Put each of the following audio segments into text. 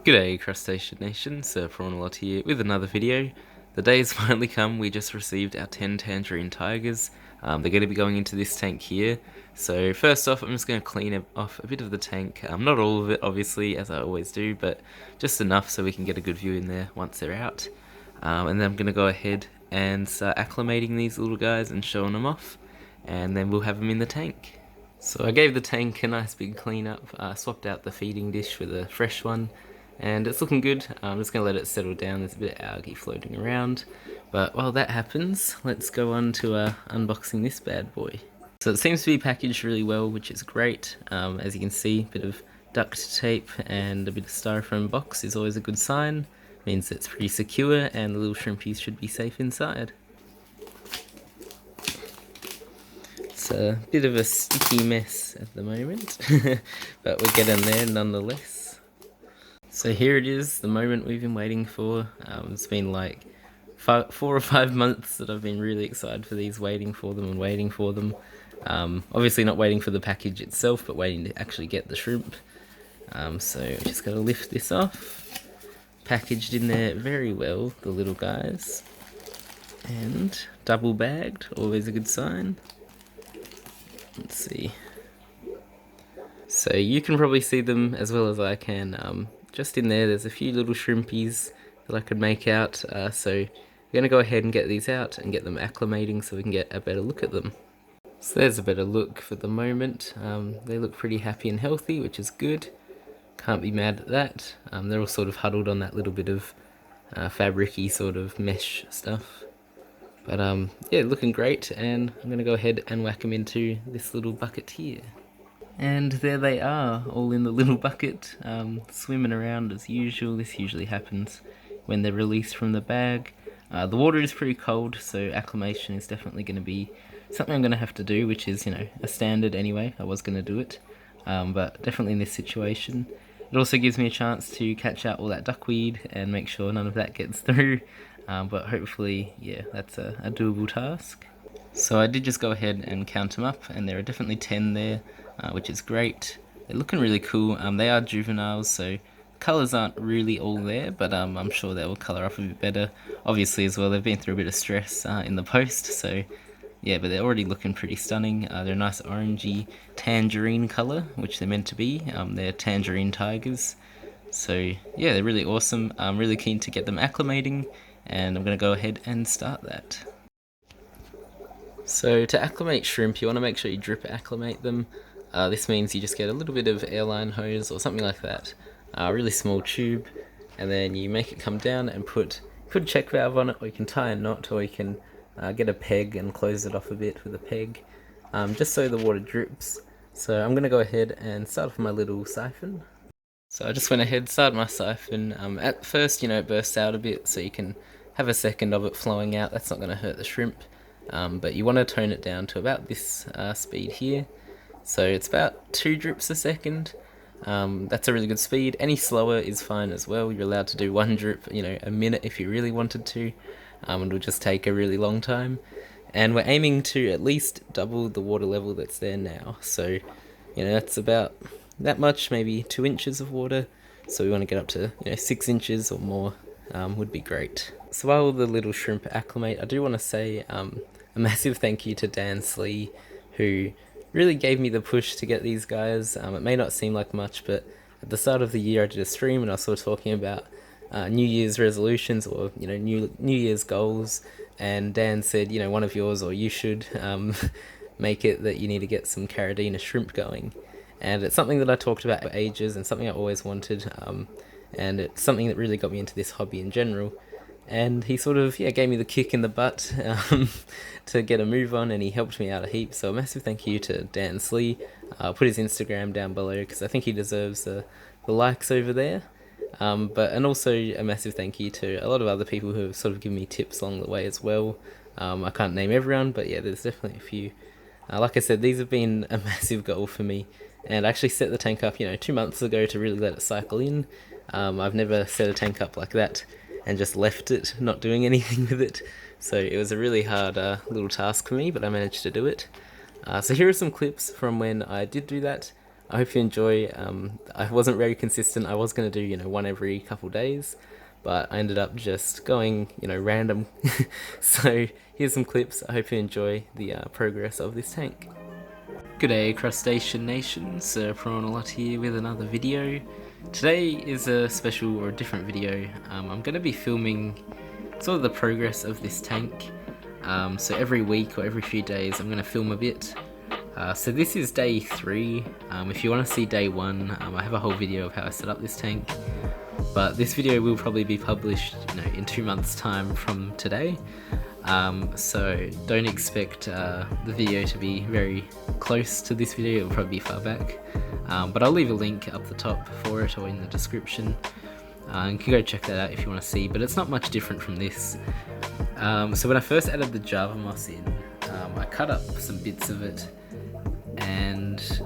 G'day Crustacean Nation, SirPrawnAlot here with another video. The day has finally come. We just received our 10 Tangerine Tigers. They're going to be going into this tank here. So first off, I'm just going to clean off a bit of the tank. Not all of it obviously, as I always do, but just enough so we can get a good view in there once they're out. And then I'm going to go ahead and start acclimating these little guys and showing them off. And then we'll have them in the tank. So I gave the tank a nice big clean up, swapped out the feeding dish with a fresh one. And it's looking good. I'm just going to let it settle down. There's a bit of algae floating around. But while that happens, let's go on to unboxing this bad boy. So it seems to be packaged really well, which is great. As you can see, a bit of duct tape and a bit of styrofoam box is always a good sign. Means it's pretty secure and the little shrimpies should be safe inside. It's a bit of a sticky mess at the moment, but we're getting there nonetheless. So here it is, the moment we've been waiting for. It's been like 4 or 5 months that I've been really excited for these, waiting for them and waiting for them. Obviously not waiting for the package itself, but waiting to actually get the shrimp. So just got to lift this off. Packaged in there very well, the little guys. And double bagged, always a good sign. Let's see. So you can probably see them as well as I can. Just in there's a few little shrimpies that I could make out, so we're going to go ahead and get these out and get them acclimating so we can get a better look at them. So there's a better look for the moment. They look pretty happy and healthy, which is good. Can't be mad at that. They're all sort of huddled on that little bit of fabric-y sort of mesh stuff. But yeah, looking great, and I'm going to go ahead and whack them into this little bucket here. And there they are, all in the little bucket, swimming around as usual. This usually happens when they're released from the bag. The water is pretty cold, so acclimation is definitely going to be something I'm going to have to do, which is, a standard anyway. I was going to do it, but definitely in this situation. It also gives me a chance to catch out all that duckweed and make sure none of that gets through, but hopefully, yeah, that's a doable task. So I did just go ahead and count them up, and there are definitely 10 there. Which is great. They're looking really cool. They are juveniles, so colours aren't really all there, but I'm sure they will colour up a bit better. Obviously as well, they've been through a bit of stress in the post, so yeah, but they're already looking pretty stunning. They're a nice orangey tangerine colour, which they're meant to be. They're tangerine tigers. So yeah, they're really awesome. I'm really keen to get them acclimating, and I'm going to go ahead and start that. So to acclimate shrimp, you want to make sure you drip acclimate them. This means you just get a little bit of airline hose or something like that, a really small tube, and then you make it come down and put a check valve on it, or you can tie a knot, or you can get a peg and close it off a bit with a peg, just so the water drips. So I'm going to go ahead and start off my little siphon. So I just went ahead, started my siphon. At first, it bursts out a bit, so you can have a second of it flowing out. That's not going to hurt the shrimp, but you want to tone it down to about this speed here. So it's about 2 drips a second. That's a really good speed. Any slower is fine as well. You're allowed to do 1 drip, a minute if you really wanted to. It'll just take a really long time. And we're aiming to at least double the water level that's there now. So, that's about that much, maybe 2 inches of water. So we want to get up to 6 inches or more would be great. So while the little shrimp acclimate, I do want to say a massive thank you to Dan Slee, who really gave me the push to get these guys. It may not seem like much, but at the start of the year I did a stream and I was sort of talking about New Year's resolutions, or New Year's goals, and Dan said, one of yours, or you should make it that you need to get some Caridina shrimp going. And it's something that I talked about for ages and something I always wanted, and it's something that really got me into this hobby in general. And he sort of, gave me the kick in the butt to get a move on, and he helped me out a heap. So a massive thank you to Dan Slee. I'll put his Instagram down below because I think he deserves the likes over there. And also a massive thank you to a lot of other people who have sort of given me tips along the way as well. I can't name everyone, but yeah, there's definitely a few. Like I said, these have been a massive goal for me. And I actually set the tank up, 2 months ago to really let it cycle in. I've never set a tank up like that and just left it, not doing anything with it. So it was a really hard little task for me, but I managed to do it. So here are some clips from when I did do that. I hope you enjoy. I wasn't very consistent. I was going to do, one every couple days, but I ended up just going, random. So here's some clips. I hope you enjoy the progress of this tank. G'day Crustacean Nation, SirPrawnAlot here with another video. Today is a special or a different video. I'm going to be filming sort of the progress of this tank. So every week or every few days I'm going to film a bit. So this is day 3. If you want to see day 1, I have a whole video of how I set up this tank. But this video will probably be published, in 2 months' time from today. So don't expect the video to be very close to this video. It'll probably be far back. But I'll leave a link up the top for it or in the description. You can go check that out if you want to see. But it's not much different from this. So when I first added the Java moss in, I cut up some bits of it. And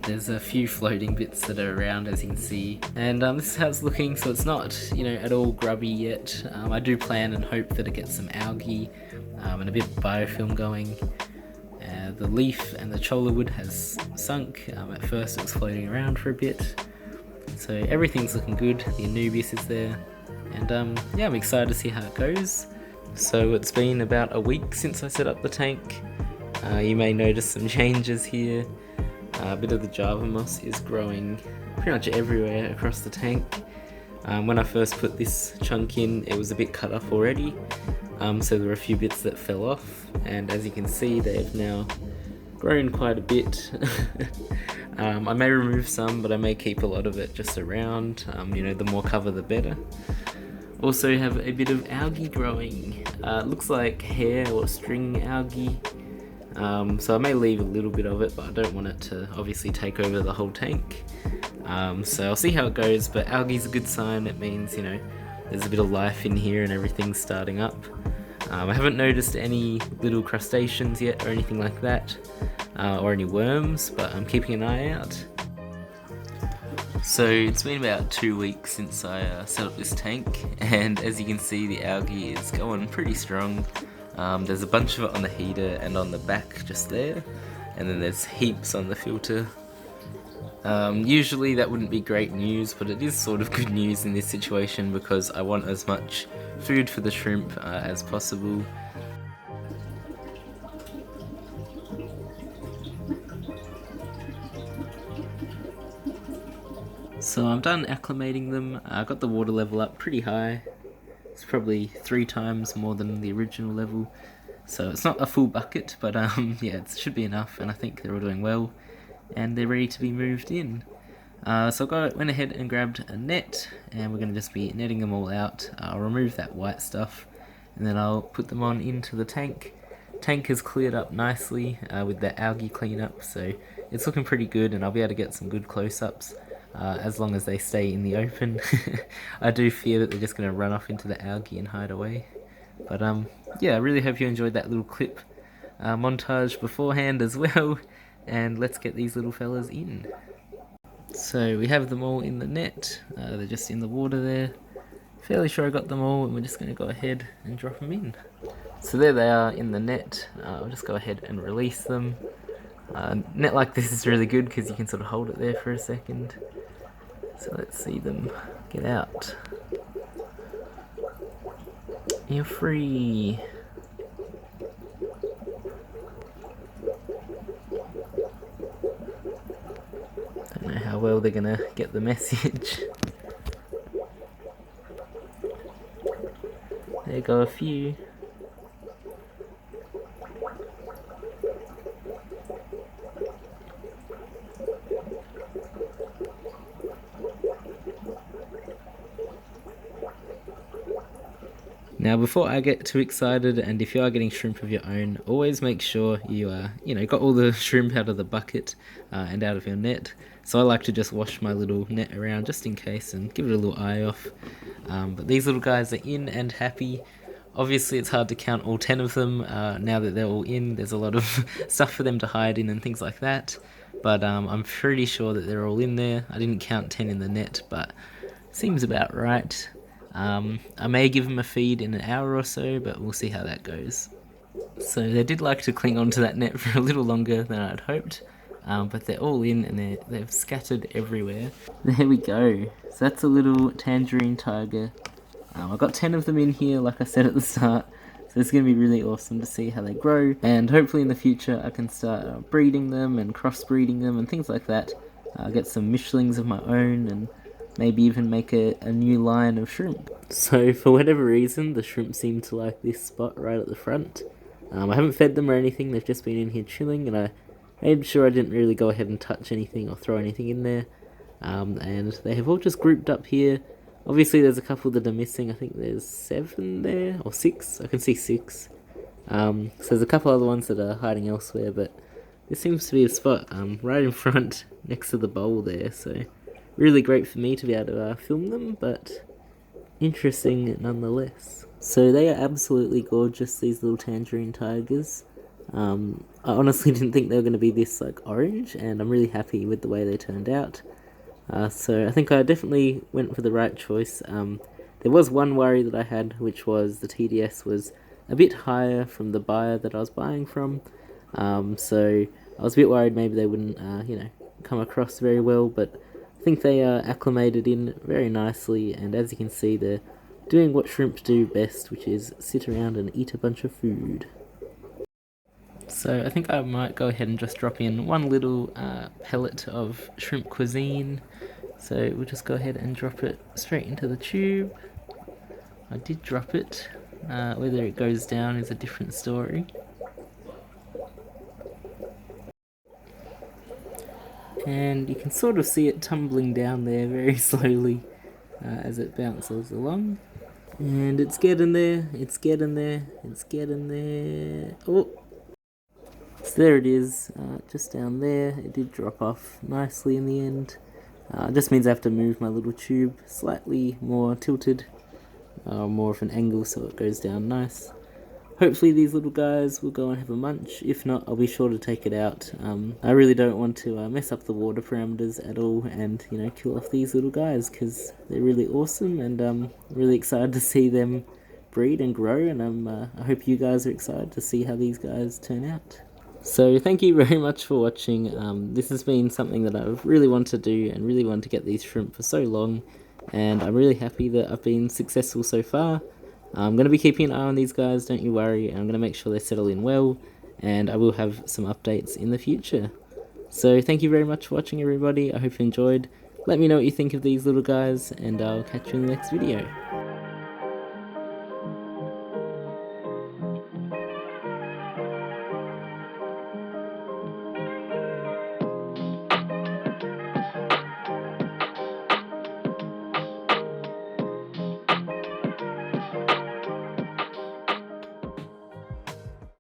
there's a few floating bits that are around, as you can see, and this is how it's looking. So it's not at all grubby yet. I do plan and hope that it gets some algae and a bit of biofilm going. The leaf and the cholla wood has sunk. At first it was floating around for a bit, so everything's looking good. The Anubias is there, and yeah, I'm excited to see how it goes. So it's been about a week since I set up the tank. You may notice some changes here. A bit of the Java moss is growing pretty much everywhere across the tank. When I first put this chunk in, it was a bit cut off already, so there were a few bits that fell off, and as you can see, they've now grown quite a bit. I may remove some, but I may keep a lot of it just around. The more cover the better. Also have a bit of algae growing. It looks like hair or string algae. So I may leave a little bit of it, but I don't want it to obviously take over the whole tank. So I'll see how it goes, but algae's a good sign. It means, there's a bit of life in here and everything's starting up. I haven't noticed any little crustaceans yet or anything like that, or any worms, but I'm keeping an eye out. So it's been about 2 weeks since I set up this tank, and as you can see, the algae is going pretty strong. There's a bunch of it on the heater and on the back just there, and then there's heaps on the filter. Usually that wouldn't be great news, but it is sort of good news in this situation because I want as much food for the shrimp as possible. So I'm done acclimating them. I got the water level up pretty high. It's probably 3 times more than the original level, so it's not a full bucket, but yeah, it should be enough, and I think they're all doing well, and they're ready to be moved in. So I went ahead and grabbed a net, and we're going to just be netting them all out. I'll remove that white stuff, and then I'll put them on into the tank. Tank has cleared up nicely with the algae cleanup, so it's looking pretty good, and I'll be able to get some good close-ups. As long as they stay in the open. I do fear that they're just going to run off into the algae and hide away. But yeah, I really hope you enjoyed that little clip montage beforehand as well. And let's get these little fellas in. So we have them all in the net. They're just in the water there. Fairly sure I got them all, and we're just going to go ahead and drop them in. So there they are in the net. I'll just go ahead and release them. Net like this is really good because you can sort of hold it there for a second. So let's see them get out. You're free. Don't know how well they're gonna get the message. There go a few. Now before I get too excited, and if you are getting shrimp of your own, always make sure you got all the shrimp out of the bucket and out of your net. So I like to just wash my little net around just in case and give it a little eye off. But these little guys are in and happy. Obviously it's hard to count all 10 of them now that they're all in. There's a lot of stuff for them to hide in and things like that. But I'm pretty sure that they're all in there. I didn't count 10 in the net, but seems about right. I may give them a feed in an hour or so, but we'll see how that goes. So they did like to cling onto that net for a little longer than I'd hoped, but they're all in and they've scattered everywhere. There we go. So that's a little tangerine tiger. I got 10 of them in here, like I said at the start. So it's going to be really awesome to see how they grow, and hopefully in the future I can start breeding them and crossbreeding them and things like that. Get some Michelins of my own and maybe even make a new line of shrimp. So for whatever reason, the shrimp seem to like this spot right at the front. I haven't fed them or anything, they've just been in here chilling, and I made sure I didn't really go ahead and touch anything or throw anything in there. And they have all just grouped up here. Obviously there's a couple that are missing. I think there's 7 there, or 6. I can see 6. So there's a couple other ones that are hiding elsewhere, but this seems to be a spot right in front next to the bowl there. So really great for me to be able to film them, but interesting nonetheless. So they are absolutely gorgeous, these little tangerine tigers. I honestly didn't think they were going to be this like orange, and I'm really happy with the way they turned out. So I think I definitely went for the right choice. There was one worry that I had, which was the TDS was a bit higher from the buyer that I was buying from. So I was a bit worried maybe they wouldn't, come across very well, but I think they are acclimated in very nicely, and as you can see, they're doing what shrimp do best, which is sit around and eat a bunch of food. So I think I might go ahead and just drop in one little pellet of shrimp cuisine. So we'll just go ahead and drop it straight into the tube. I did drop it. Whether it goes down is a different story. And you can sort of see it tumbling down there very slowly as it bounces along. And it's getting there, it's getting there, it's getting there. Oh! So there it is, just down there. It did drop off nicely in the end. Just means I have to move my little tube slightly more tilted, more of an angle so it goes down nice. Hopefully these little guys will go and have a munch. If not, I'll be sure to take it out. I really don't want to mess up the water parameters at all and, kill off these little guys, because they're really awesome, and I'm really excited to see them breed and grow, and I hope you guys are excited to see how these guys turn out. So thank you very much for watching. This has been something that I've really wanted to do and really wanted to get these shrimp for so long, and I'm really happy that I've been successful so far. I'm going to be keeping an eye on these guys, don't you worry. I'm going to make sure they settle in well, and I will have some updates in the future. So thank you very much for watching, everybody. I hope you enjoyed. Let me know what you think of these little guys, and I'll catch you in the next video.